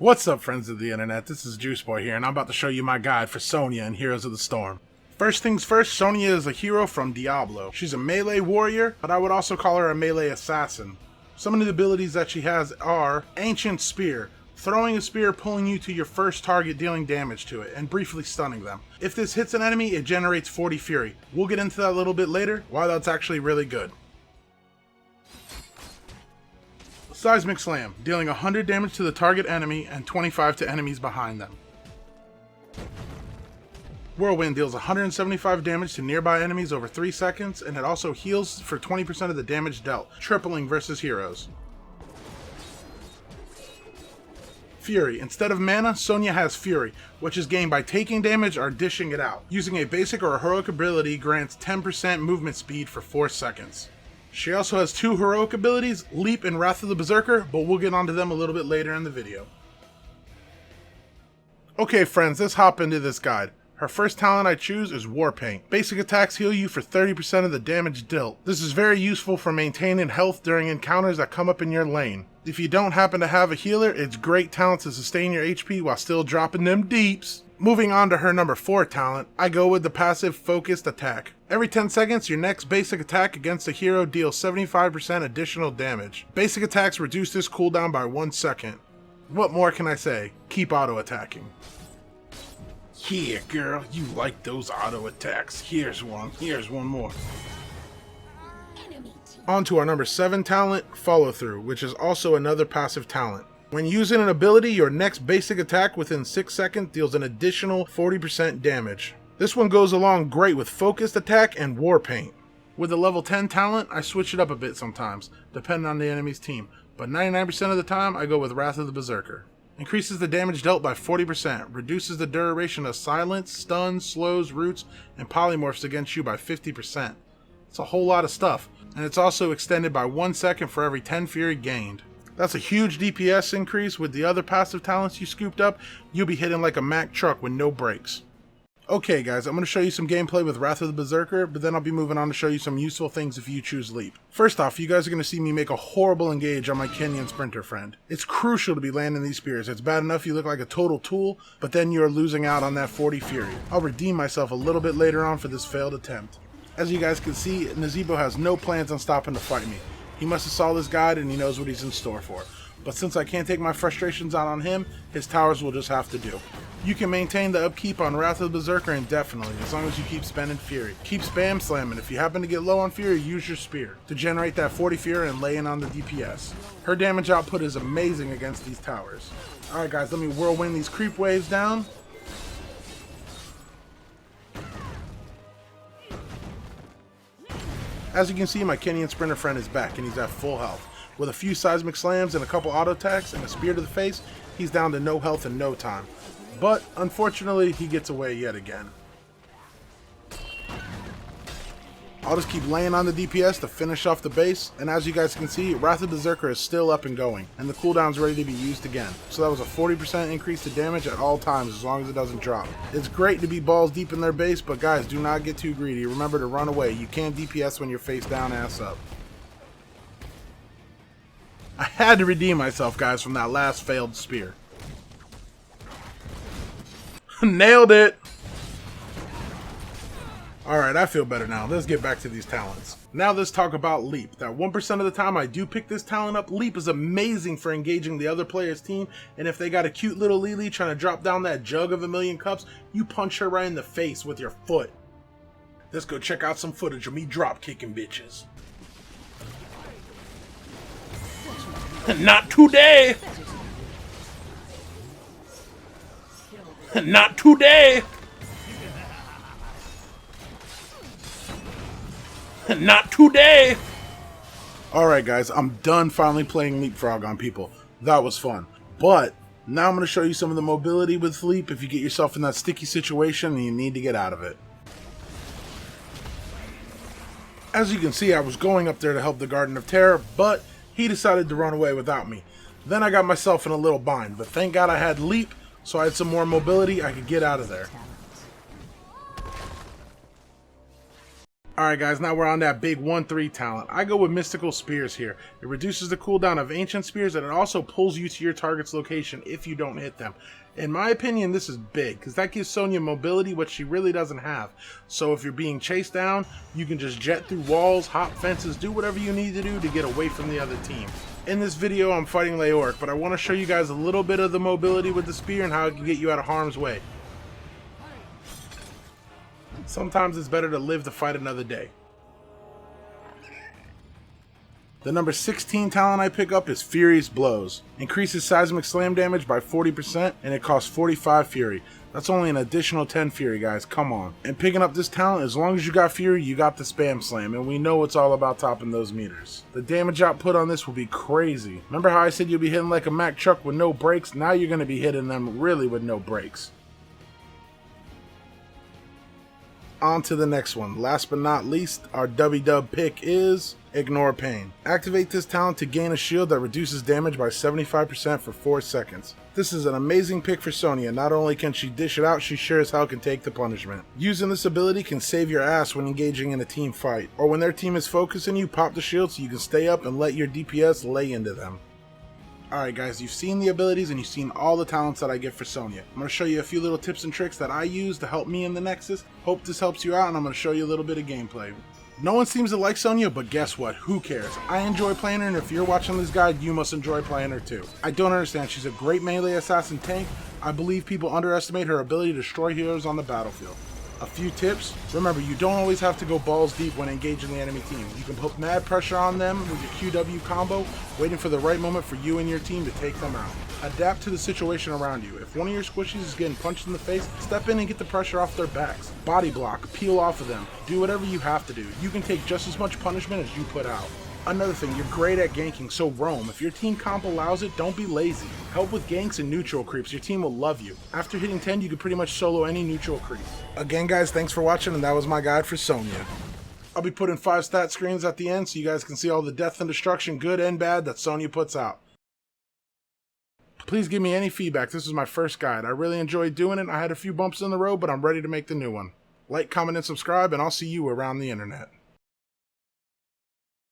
What's up, friends of the internet? This is JuiceBoi here, and I'm about to show you my guide for Sonya in Heroes of the Storm. First things first, Sonya is a hero from Diablo. She's a melee warrior, but I would also call her a melee assassin. Some of the abilities that she has are Ancient Spear, throwing a spear pulling you to your first target dealing damage to it, and briefly stunning them. If this hits an enemy, it generates 40 fury. We'll get into that a little bit later, why that's actually really good. Seismic Slam, dealing 100 damage to the target enemy and 25 to enemies behind them. Whirlwind deals 175 damage to nearby enemies over 3 seconds, and it also heals for 20% of the damage dealt, tripling versus heroes. Fury. Instead of mana, Sonya has Fury, which is gained by taking damage or dishing it out. Using a basic or a heroic ability grants 10% movement speed for 4 seconds. She also has 2 heroic abilities, Leap and Wrath of the Berserker, but we'll get onto them a little bit later in the video. Okay friends, let's hop into this guide. Her first talent I choose is War Paint. Basic attacks heal you for 30% of the damage dealt. This is very useful for maintaining health during encounters that come up in your lane. If you don't happen to have a healer, it's great talent to sustain your HP while still dropping them deeps. Moving on to her number 4 talent, I go with the passive Focused Attack. Every 10 seconds, your next basic attack against a hero deals 75% additional damage. Basic attacks reduce this cooldown by 1 second. What more can I say? Keep auto-attacking. Yeah, girl, you like those auto-attacks. Here's one more. On to our number 7 talent, Follow Through, which is also another passive talent. When using an ability, your next basic attack within 6 seconds deals an additional 40% damage. This one goes along great with Focused Attack and War Paint. With the level 10 talent, I switch it up a bit sometimes, depending on the enemy's team, but 99% of the time I go with Wrath of the Berserker. Increases the damage dealt by 40%, reduces the duration of silence, stuns, slows, roots, and polymorphs against you by 50%. It's a whole lot of stuff, and it's also extended by 1 second for every 10 fury gained. That's a huge DPS increase. With the other passive talents you scooped up, you'll be hitting like a Mack truck with no brakes. Okay guys, I'm going to show you some gameplay with Wrath of the Berserker, but then I'll be moving on to show you some useful things if you choose Leap. First off, you guys are going to see me make a horrible engage on my Kenyan sprinter friend. It's crucial to be landing these spears. It's bad enough you look like a total tool, but then you're losing out on that 40 fury. I'll redeem myself a little bit later on for this failed attempt. As you guys can see, Nazeebo has no plans on stopping to fight me. He must have saw this guide and he knows what he's in store for. But since I can't take my frustrations out on him, his towers will just have to do. You can maintain the upkeep on Wrath of the Berserker indefinitely, as long as you keep spending Fury. Keep spam slamming. If you happen to get low on Fury, use your Spear to generate that 40 Fury and lay in on the DPS. Her damage output is amazing against these towers. Alright guys, let me whirlwind these creep waves down. As you can see, my Kenyan sprinter friend is back and he's at full health. With a few seismic slams and a couple auto attacks and a spear to the face, he's down to no health in no time. But unfortunately, he gets away yet again. I'll just keep laying on the DPS to finish off the base, and as you guys can see, Wrath of the Berserker is still up and going, and the cooldown's ready to be used again. So that was a 40% increase to damage at all times as long as it doesn't drop. It's great to be balls deep in their base, but guys, do not get too greedy. Remember to run away. You can't DPS when you're face down, ass up. I had to redeem myself, guys, from that last failed spear. Nailed it! Alright, I feel better now. Let's get back to these talents. Now let's talk about Leap. That 1% of the time I do pick this talent up, Leap is amazing for engaging the other player's team, and if they got a cute little Lily trying to drop down that jug of a million cups, you punch her right in the face with your foot. Let's go check out some footage of me drop kicking bitches. Not today! Not today! Not today! Alright guys, I'm done finally playing Leapfrog on people. That was fun. But now I'm going to show you some of the mobility with Leap if you get yourself in that sticky situation and you need to get out of it. As you can see, I was going up there to help the Garden of Terror, but he decided to run away without me. Then I got myself in a little bind, but thank God I had Leap, so I had some more mobility, I could get out of there. Alright guys, now we're on that big 1-3 talent. I go with Mystical Spears here. It reduces the cooldown of Ancient Spears and it also pulls you to your target's location if you don't hit them. In my opinion, this is big, because that gives Sonya mobility, which she really doesn't have. So if you're being chased down, you can just jet through walls, hop fences, do whatever you need to do to get away from the other team. In this video, I'm fighting Leoric, but I want to show you guys a little bit of the mobility with the spear and how it can get you out of harm's way. Sometimes it's better to live to fight another day. The number 16 talent I pick up is Furious Blows. Increases seismic slam damage by 40% and it costs 45 Fury. That's only an additional 10 Fury, guys, come on. And picking up this talent, as long as you got Fury, you got the spam slam, and we know it's all about topping those meters. The damage output on this will be crazy. Remember how I said you'll be hitting like a Mack truck with no brakes? Now you're going to be hitting them really with no brakes. On to the next one. Last but not least, our W-dub pick is Ignore Pain. Activate this talent to gain a shield that reduces damage by 75% for 4 seconds. This is an amazing pick for Sonya. Not only can she dish it out, she sure as hell can take the punishment. Using this ability can save your ass when engaging in a team fight, or when their team is focusing you, pop the shield so you can stay up and let your DPS lay into them. Alright guys, you've seen the abilities and you've seen all the talents that I get for Sonya. I'm going to show you a few little tips and tricks that I use to help me in the Nexus. Hope this helps you out, and I'm going to show you a little bit of gameplay. No one seems to like Sonya, but guess what? Who cares? I enjoy playing her, and if you're watching this guide, you must enjoy playing her too. I don't understand. She's a great melee assassin tank. I believe people underestimate her ability to destroy heroes on the battlefield. A few tips. Remember, you don't always have to go balls deep when engaging the enemy team. You can put mad pressure on them with your QW combo, waiting for the right moment for you and your team to take them out. Adapt to the situation around you. If one of your squishies is getting punched in the face, step in and get the pressure off their backs. Body block, peel off of them. Do whatever you have to do. You can take just as much punishment as you put out. Another thing, you're great at ganking, so roam. If your team comp allows it, don't be lazy. Help with ganks and neutral creeps, your team will love you. After hitting 10, you can pretty much solo any neutral creep. Again guys, thanks for watching, and that was my guide for Sonya. I'll be putting 5 stat screens at the end so you guys can see all the death and destruction, good and bad, that Sonya puts out. Please give me any feedback, this is my first guide. I really enjoyed doing it, I had a few bumps in the road, but I'm ready to make the new one. Like, comment, and subscribe, and I'll see you around the internet.